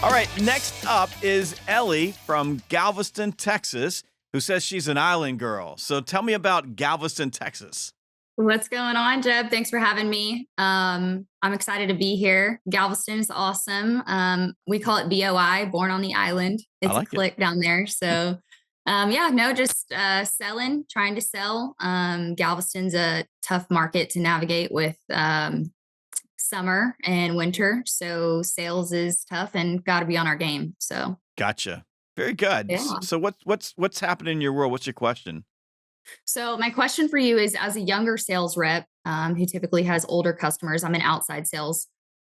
All right, next up is Ellie from Galveston, Texas, who says she's an island girl. So tell me about Galveston, Texas. What's going on, Jeb? Thanks for having me. I'm excited to be here. Galveston is awesome. We call it BOI, Born on the Island. I It's a like it. clique down there. So, yeah, no, just selling, trying to sell. Galveston's a tough market to navigate with summer and winter. So, sales is tough and got to be on our game. So, Gotcha. Very good. yeah. So what's happening in your world? What's your question? So, my question for you is as a younger sales rep who typically has older customers, I'm in outside sales,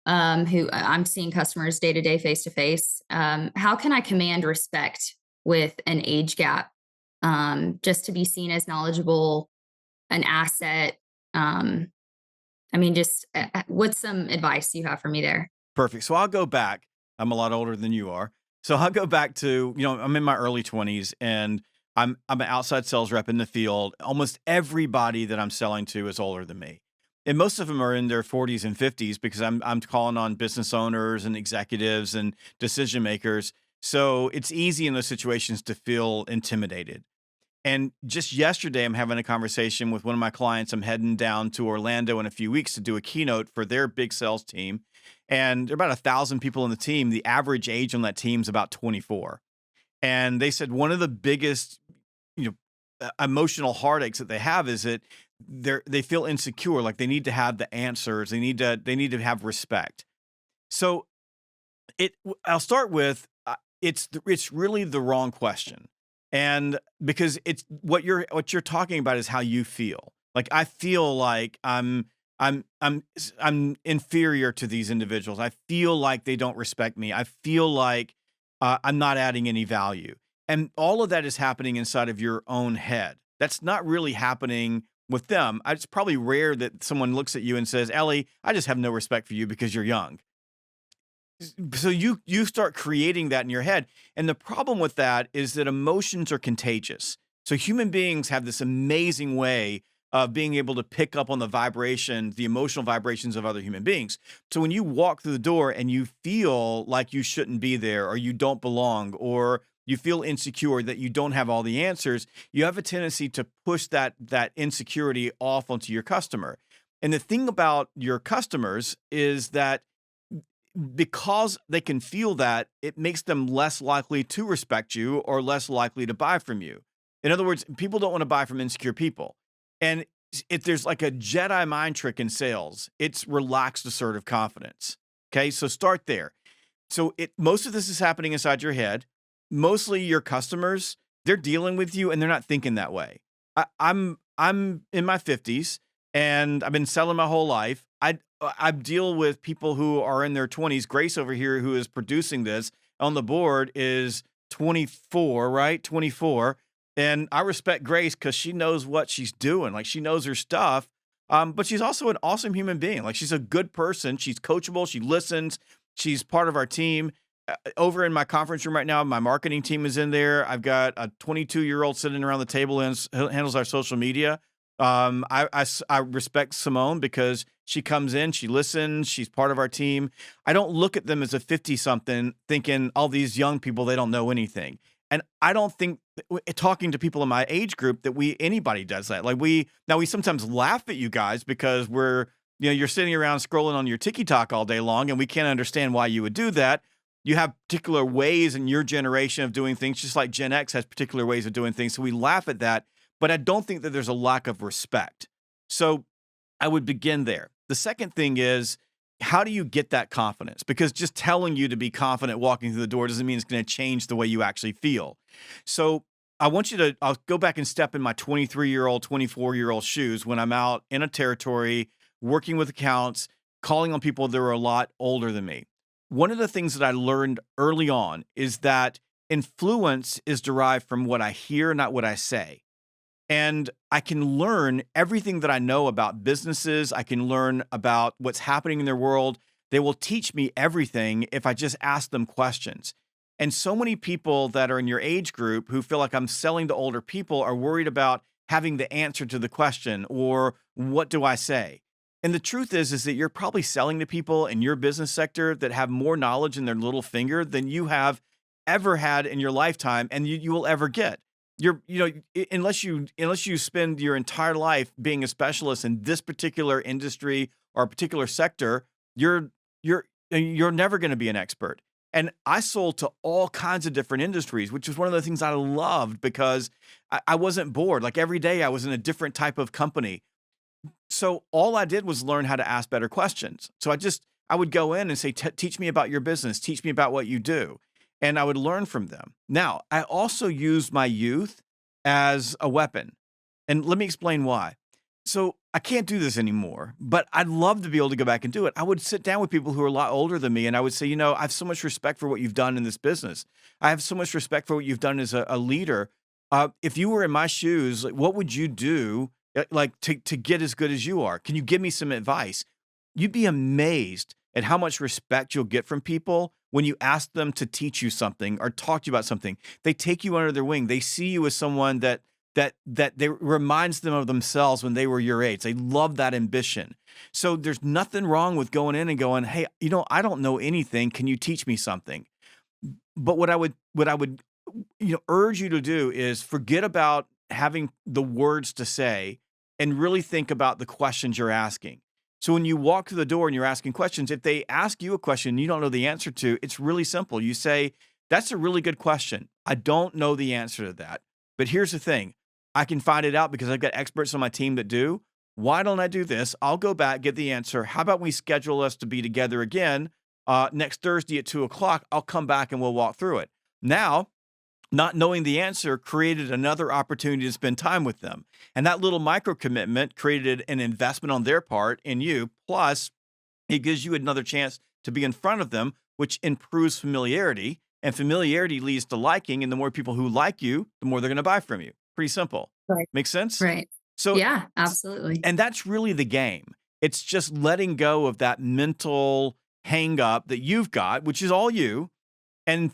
who I'm seeing customers day to day, face to face. How can I command respect with an age gap just to be seen as knowledgeable, an asset? Just what's some advice you have for me there? Perfect. So I'll go back. I'm a lot older than you are. So I'll go back to, I'm in my early 20s and I'm an outside sales rep in the field. Almost everybody that I'm selling to is older than me. And most of them are in their 40s and 50s because I'm calling on business owners and executives and decision makers. So it's easy in those situations to feel intimidated. And just yesterday, I'm having a conversation with one of my clients. I'm heading down to Orlando in a few weeks to do a keynote for their big sales team. And there are about 1,000 people on the team. The average age on that team is about 24. And they said one of the biggest, emotional heartaches that they have is that they feel insecure, like they need to have the answers. They need to have respect. So I'll start with it's really the wrong question. And because it's what you're talking about is how you feel. Like I feel like I'm inferior to these individuals. I feel like they don't respect me. I feel like I'm not adding any value. And all of that is happening inside of your own head. That's not really happening with them. It's probably rare that someone looks at you and says, "Ellie, I just have no respect for you because you're young." So you start creating that in your head. And the problem with that is that emotions are contagious. So human beings have this amazing way of being able to pick up on the vibrations, the emotional vibrations of other human beings. So when you walk through the door and you feel like you shouldn't be there or you don't belong or you feel insecure that you don't have all the answers, you have a tendency to push that insecurity off onto your customer. And the thing about your customers is that because they can feel that, it makes them less likely to respect you or less likely to buy from you. In other words, people don't want to buy from insecure people. And if there's like a Jedi mind trick in sales, it's relaxed assertive confidence. Okay, so start there. So most of this is happening inside your head. Mostly your customers, they're dealing with you and they're not thinking that way. I'm in my 50s and I've been selling my whole life. I deal with people who are in their 20s. Grace over here, who is producing this on the board, is 24, right? 24. And I respect Grace because she knows what she's doing. Like she knows her stuff. But she's also an awesome human being. Like she's a good person. She's coachable. She listens. She's part of our team. Over in my conference room right now, my marketing team is in there. I've got a 22-year-old sitting around the table and handles our social media. I respect Simone because she comes in, she listens, she's part of our team. I don't look at them as a 50-something thinking all these young people, they don't know anything. And I don't think talking to people in my age group that anybody does that. Like we sometimes laugh at you guys because you're sitting around scrolling on your TikTok all day long and we can't understand why you would do that. You have particular ways in your generation of doing things, just like Gen X has particular ways of doing things. So we laugh at that, but I don't think that there's a lack of respect. So I would begin there. The second thing is, how do you get that confidence? Because just telling you to be confident walking through the door doesn't mean it's going to change the way you actually feel. So I'll go back and step in my 23-year-old, 24-year-old shoes when I'm out in a territory, working with accounts, calling on people that are a lot older than me. One of the things that I learned early on is that influence is derived from what I hear, not what I say. And I can learn everything that I know about businesses. I can learn about what's happening in their world. They will teach me everything if I just ask them questions. And so many people that are in your age group who feel like I'm selling to older people are worried about having the answer to the question or what do I say? And the truth is that you're probably selling to people in your business sector that have more knowledge in their little finger than you have ever had in your lifetime, and you will ever get. Unless you spend your entire life being a specialist in this particular industry or a particular sector, you're you're never going to be an expert. And I sold to all kinds of different industries, which is one of the things I loved because I wasn't bored. Like every day I was in a different type of company. So all I did was learn how to ask better questions. So I would go in and say, teach me about your business, teach me about what you do. And I would learn from them. Now, I also used my youth as a weapon. And let me explain why. So I can't do this anymore, but I'd love to be able to go back and do it. I would sit down with people who are a lot older than me and I would say, I have so much respect for what you've done in this business. I have so much respect for what you've done as a leader. If you were in my shoes, like, what would you do like to get as good as you are? Can you give me some advice? You'd be amazed at how much respect you'll get from people when you ask them to teach you something or talk to you about something. They take you under their wing. They see you as someone that they reminds them of themselves when they were your age. They love that ambition. So there's nothing wrong with going in and going, "Hey, I don't know anything. Can you teach me something?" But what I would urge you to do is forget about having the words to say and really think about the questions you're asking. So when you walk through the door and you're asking questions, if they ask you a question you don't know the answer to, it's really simple. You say, "That's a really good question. I don't know the answer to that. But here's the thing. I can find it out because I've got experts on my team that do. Why don't I do this? I'll go back, get the answer. How about we schedule us to be together again next Thursday at 2 o'clock? I'll come back and we'll walk through it." Now, not knowing the answer created another opportunity to spend time with them. And that little micro commitment created an investment on their part in you. Plus, it gives you another chance to be in front of them, which improves familiarity. And familiarity leads to liking. And the more people who like you, the more they're going to buy from you. Pretty simple. Right. Make sense? Right. So, Yeah, absolutely. and that's really the game. It's just letting go of that mental hang up that you've got, which is all you, and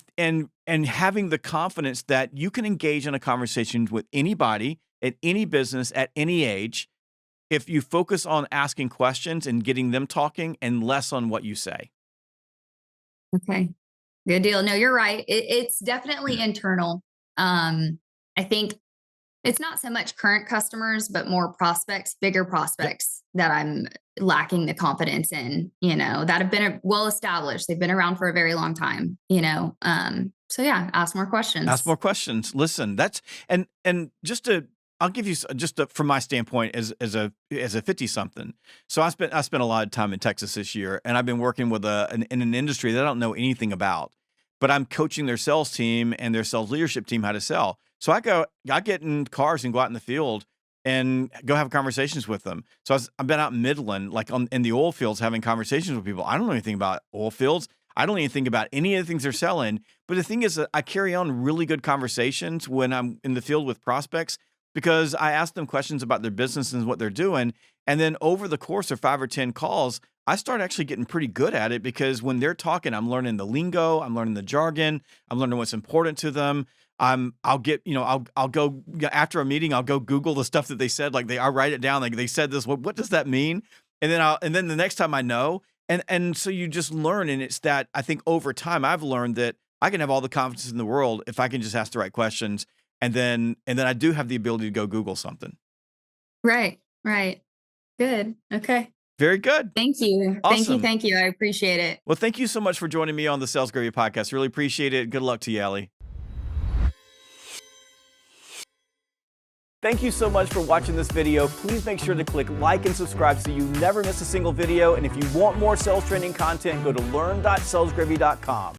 having the confidence that you can engage in a conversation with anybody at any business at any age if you focus on asking questions and getting them talking and less on what you say. Okay. Good deal. No, you're right. It's definitely internal. I think it's not so much current customers, but more prospects, bigger Yep. prospects that I'm lacking the confidence in, that have been well established. They've been around for a very long time. So yeah, ask more Ask questions. more questions. Listen, that's and just to I'll give you from my standpoint as a 50 something. So I spent a lot of time in Texas this year, and I've been working with in an industry that I don't know anything about, but I'm coaching their sales team and their sales leadership team how to sell. So I get in cars and go out in the field and go have conversations with them. So I've been out in Midland, like in the oil fields, having conversations with people. I don't know anything about oil fields. I don't know anything about any of the things they're selling. But the thing is that I carry on really good conversations when I'm in the field with prospects because I ask them questions about their business and what they're doing. And then over the course of 5 or 10 calls, I start actually getting pretty good at it because when they're talking, I'm learning the lingo, I'm learning the jargon, I'm learning what's important to them. I'll get, I'll go after a meeting, I'll go Google the stuff that they said. Like I write it down. Like they said this, what does that mean? And then the next time I know, and so you just learn. And it's that I think over time I've learned that I can have all the confidence in the world if I can just ask the right questions. And then I do have the ability to go Google something. Right. Right. Good. Okay. Very good. Thank you. Thank you. Awesome. Thank you. I appreciate it. Well, thank you so much for joining me on the Sales Gravy podcast. Really appreciate it. Good luck to you, Allie. Thank you so much for watching this video. Please make sure to click like and subscribe so you never miss a single video. And if you want more sales training content, go to learn.salesgravy.com.